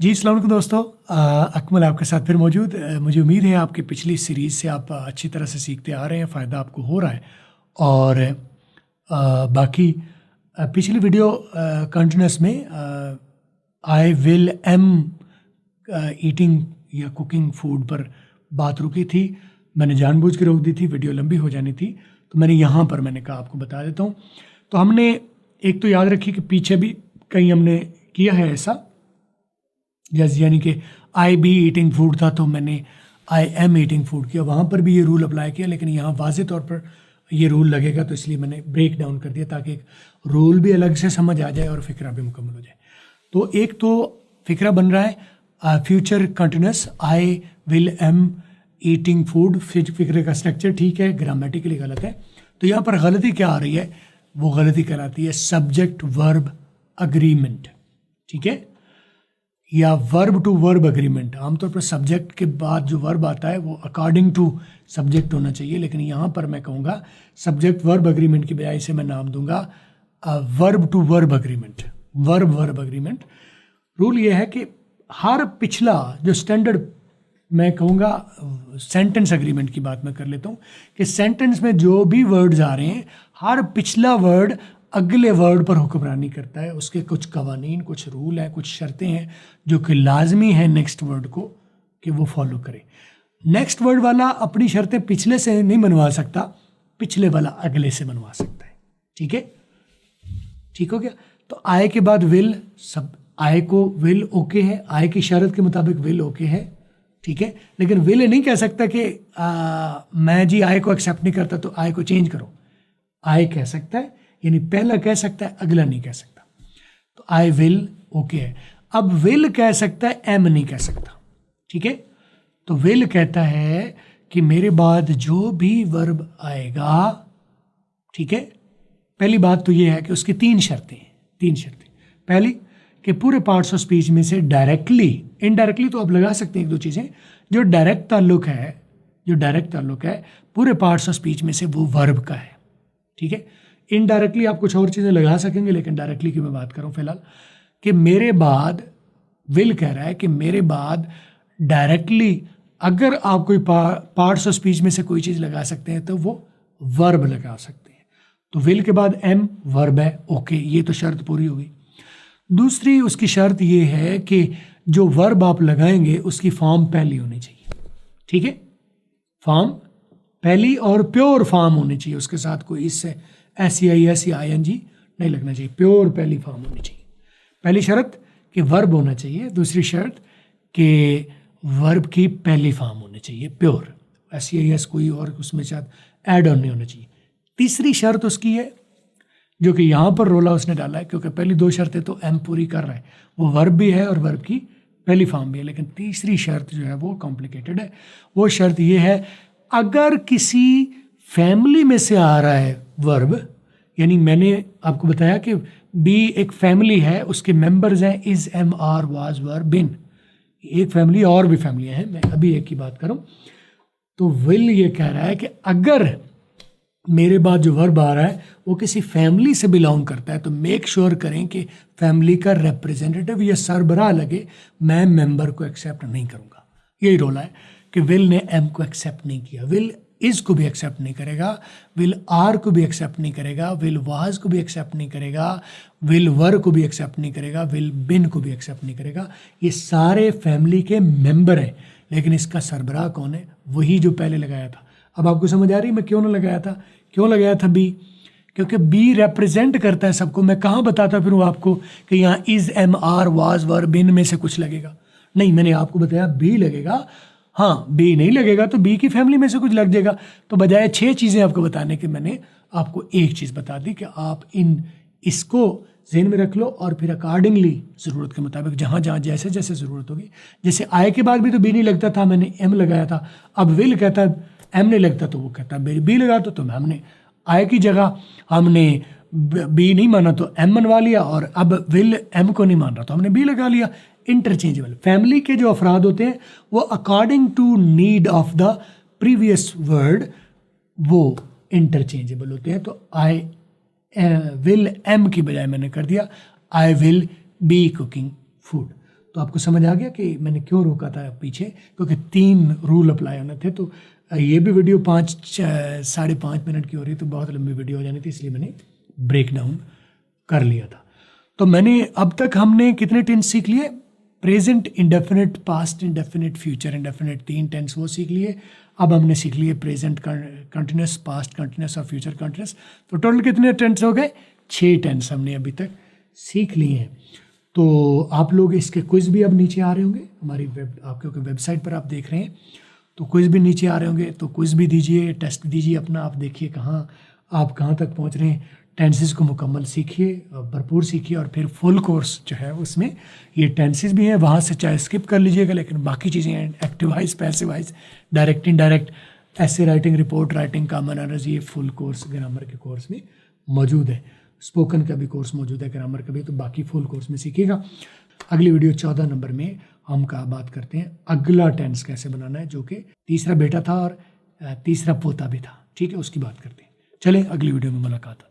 जी अस्सलाम वालेकुम दोस्तों। अकमल आपके साथ फिर मौजूद। मुझे उम्मीद है आपकी पिछली सीरीज़ से आप अच्छी तरह से सीखते आ रहे हैं, फ़ायदा आपको हो रहा है। और बाकी पिछली वीडियो कंटिन्यूस में आई विल एम ईटिंग या कुकिंग फूड पर बात रुकी थी। मैंने जानबूझ के रोक दी थी, वीडियो लंबी हो जानी थी, तो मैंने यहाँ पर मैंने कहा आपको बता देता हूँ। तो हमने एक तो याद रखी कि पीछे भी कहीं हमने किया है ऐसा, जैसे यानी कि आई बी ईटिंग फूड था तो मैंने आई एम ईटिंग फूड किया, वहाँ पर भी ये रूल अप्लाई किया, लेकिन यहाँ वाज़े तौर पर ये रूल लगेगा तो इसलिए मैंने ब्रेक डाउन कर दिया ताकि एक रूल भी अलग से समझ आ जाए और फ़िक्रा भी मुकम्मल हो जाए। तो एक तो फ़िक्रा बन रहा है future continuous I will am eating food. फ़िक्रे का स्ट्रक्चर ठीक है, ग्रामेटिकली गलत है। तो यहाँ पर गलती क्या आ रही है, वो गलती कहलाती है सब्जेक्ट वर्ब अग्रीमेंट, ठीक है, या वर्ब टू वर्ब अग्रीमेंट। आमतौर पर सब्जेक्ट के बाद जो वर्ब आता है वो अकॉर्डिंग टू सब्जेक्ट होना चाहिए, लेकिन यहाँ पर मैं कहूँगा सब्जेक्ट वर्ब अग्रीमेंट की बजाय से मैं नाम दूंगा verb to verb agreement, verb verb agreement. Rule ये है कि हर पिछला जो स्टैंडर्ड, मैं कहूँगा सेंटेंस अग्रीमेंट की बात मैं कर लेता हूँ कि सेंटेंस में जो भी वर्ड्स आ रहे हैं, हर पिछला वर्ड अगले वर्ड पर हुक्मरानी करता है। उसके कुछ कवानीन, कुछ रूल हैं, कुछ शर्तें हैं जो कि लाजमी है नेक्स्ट वर्ड को कि वो फॉलो करे। नेक्स्ट वर्ड वाला अपनी शर्तें पिछले से नहीं मनवा सकता, पिछले वाला अगले से मनवा सकता है, ठीक है, ठीक हो गया। तो आय के बाद विल, सब आय को विल ओके है, आय की शर्त के मुताबिक विल ओके है, ठीक है, लेकिन विल नहीं कह सकता कि मैं जी आय को एक्सेप्ट नहीं करता तो आय को चेंज करो। आय कह सकता है, यानी पहला कह सकता है, अगला नहीं कह सकता। तो आई विल ओके है। अब विल कह सकता है, एम नहीं कह सकता, ठीक है। तो विल कहता है कि मेरे बाद जो भी वर्ब आएगा, ठीक है, पहली बात तो ये है कि उसकी तीन शर्तें हैं, तीन शर्तें। पहली कि पूरे पार्ट्स ऑफ स्पीच में से डायरेक्टली, इनडायरेक्टली तो आप लगा सकते हैं एक दो चीज़ें, जो डायरेक्ट ताल्लुक है, जो डायरेक्ट ताल्लुक है पूरे पार्ट्स ऑफ स्पीच में से वो वर्ब का है, ठीक है। इनडायरेक्टली आप कुछ और चीज़ें लगा सकेंगे, लेकिन डायरेक्टली की मैं बात करूं फिलहाल कि मेरे बाद, विल कह रहा है कि मेरे बाद डायरेक्टली अगर आप कोई पार्ट्स ऑफ स्पीच में से कोई चीज़ लगा सकते हैं तो वो वर्ब लगा सकते हैं। तो विल के बाद एम वर्ब है, ओके, ये तो शर्त पूरी होगी। दूसरी उसकी शर्त ये है कि जो वर्ब आप लगाएंगे उसकी फॉर्म पहली होनी चाहिए, ठीक है, फॉर्म पहली और प्योर फॉर्म होनी चाहिए, उसके साथ कोई इससे SEISEING नहीं लगना चाहिए, प्योर पहली फॉर्म होनी चाहिए। पहली शर्त कि वर्ब होना चाहिए, दूसरी शर्त कि वर्ब की पहली फॉर्म होनी चाहिए प्योर, SEIS कोई और उसमें शायद ऐड ऑन नहीं होना चाहिए। तीसरी शर्त उसकी है जो कि यहाँ पर रोला उसने डाला है, क्योंकि पहली दो शर्तें तो एम पूरी कर रहा है, वो वर्ब भी है और वर्ब की पहली फॉर्म भी है, लेकिन तीसरी शर्त जो है वो कॉम्प्लिकेटेड है। वो शर्त ये है अगर किसी फैमिली में से आ रहा है वर्ब, यानी मैंने आपको बताया कि बी एक फैमिली है, उसके मेंबर्स हैं इज, एम, आर, वाज, वर, बिन, एक फैमिली और भी फैमिलियां हैं, मैं अभी एक की बात करूं। तो विल ये कह रहा है कि अगर मेरे बाद जो वर्ब आ रहा है वो किसी फैमिली से बिलोंग करता है तो मेक श्योर करें कि फैमिली का रिप्रेजेंटेटिव या सरबराह लगे, मैं मेंबर को एक्सेप्ट नहीं करूंगा। यही रोला है कि विल ने एम को एक्सेप्ट नहीं किया, विल इज को भी एक्सेप्ट नहीं करेगा, विल आर को भी एक्सेप्ट नहीं करेगा, विल वाज को भी एक्सेप्ट नहीं करेगा, विल वर को भी एक्सेप्ट नहीं करेगा, विल बिन को भी एक्सेप्ट नहीं करेगा। ये सारे फैमिली के मेंबर हैं, लेकिन इसका सरबराह कौन है, वही जो पहले लगाया था। अब आपको समझ आ रही मैं क्यों ना लगाया था, क्यों लगाया था बी, क्योंकि बी रिप्रेजेंट करता है सबको। मैं कहाँ बताता फिर आपको कि यहाँ इज, एम, आर, वाज, वर, बिन में से कुछ लगेगा, नहीं, मैंने आपको बताया बी लगेगा। हाँ, बी नहीं लगेगा तो बी की फैमिली में से कुछ लग जाएगा। तो बजाय 6 चीज़ें आपको बताने के मैंने आपको एक चीज़ बता दी कि आप इसको ज़हन में रख लो और फिर अकॉर्डिंगली ज़रूरत के मुताबिक जहाँ जहाँ जैसे जैसे ज़रूरत होगी। जैसे आय के बाद भी तो बी नहीं लगता था, मैंने एम लगाया था। अब विल कहता है एम नहीं लगता तो वो कहता है बी लगा तो हमने आय की जगह हमने बी नहीं माना तो एम मनवा लिया, और अब विल एम को नहीं मान रहा तो हमने बी लगा लिया। इंटरचेंजेबल, फैमिली के जो अफराद होते हैं वो according to need of the previous word वो इंटरचेंजेबल होते हैं। तो आई विल एम की बजाय मैंने कर दिया I will be cooking food. तो आपको समझ आ गया कि मैंने क्यों रोका था पीछे, क्योंकि 3 रूल अप्लाई होने थे। तो ये भी वीडियो 5-5.5 मिनट की हो रही, तो बहुत लंबी वीडियो हो जानी थी, इसलिए मैंने ब्रेक डाउन कर लिया था। तो मैंने अब तक हमने कितने टेंस सीख लिए? Present indefinite, past indefinite, future indefinite, 3 tense वो सीख लिए। अब हमने सीख लिए प्रेजेंट कंटिन्यूस, पास्ट कंटिन्यूस और फ्यूचर कंटिन्यूस। तो टोटल कितने टेंस हो गए? 6 टेंस हमने अभी तक सीख लिए हैं। तो आप लोग इसके क्विज भी अब नीचे आ रहे होंगे हमारी आपके वेबसाइट पर आप देख रहे हैं, तो क्विज भी नीचे आ रहे होंगे, तो क्विज भी दीजिए, टेस्ट दीजिए अपना, आप देखिए आप कहाँ तक पहुँच रहे हैं। टेंसेस को मुकम्मल सीखिए, भरपूर सीखिए, और फिर फुल कोर्स जो है उसमें ये टेंसेस भी हैं, वहाँ से चाहे स्किप कर लीजिएगा, लेकिन बाकी चीज़ें हैं, active wise, passive wise, direct indirect, essay writing, report writing, common errors, ये फुल कोर्स ग्रामर के कोर्स में मौजूद है। स्पोकन का भी कोर्स मौजूद है, ग्रामर का भी, तो बाकी फुल कोर्स में सीखिएगा। अगली वीडियो 14 नंबर में हम बात करते हैं अगला टेंस कैसे बनाना है, जो कि तीसरा बेटा था और तीसरा पोता भी था, ठीक है, उसकी बात करते हैं। चलें, अगली वीडियो में मुलाकात।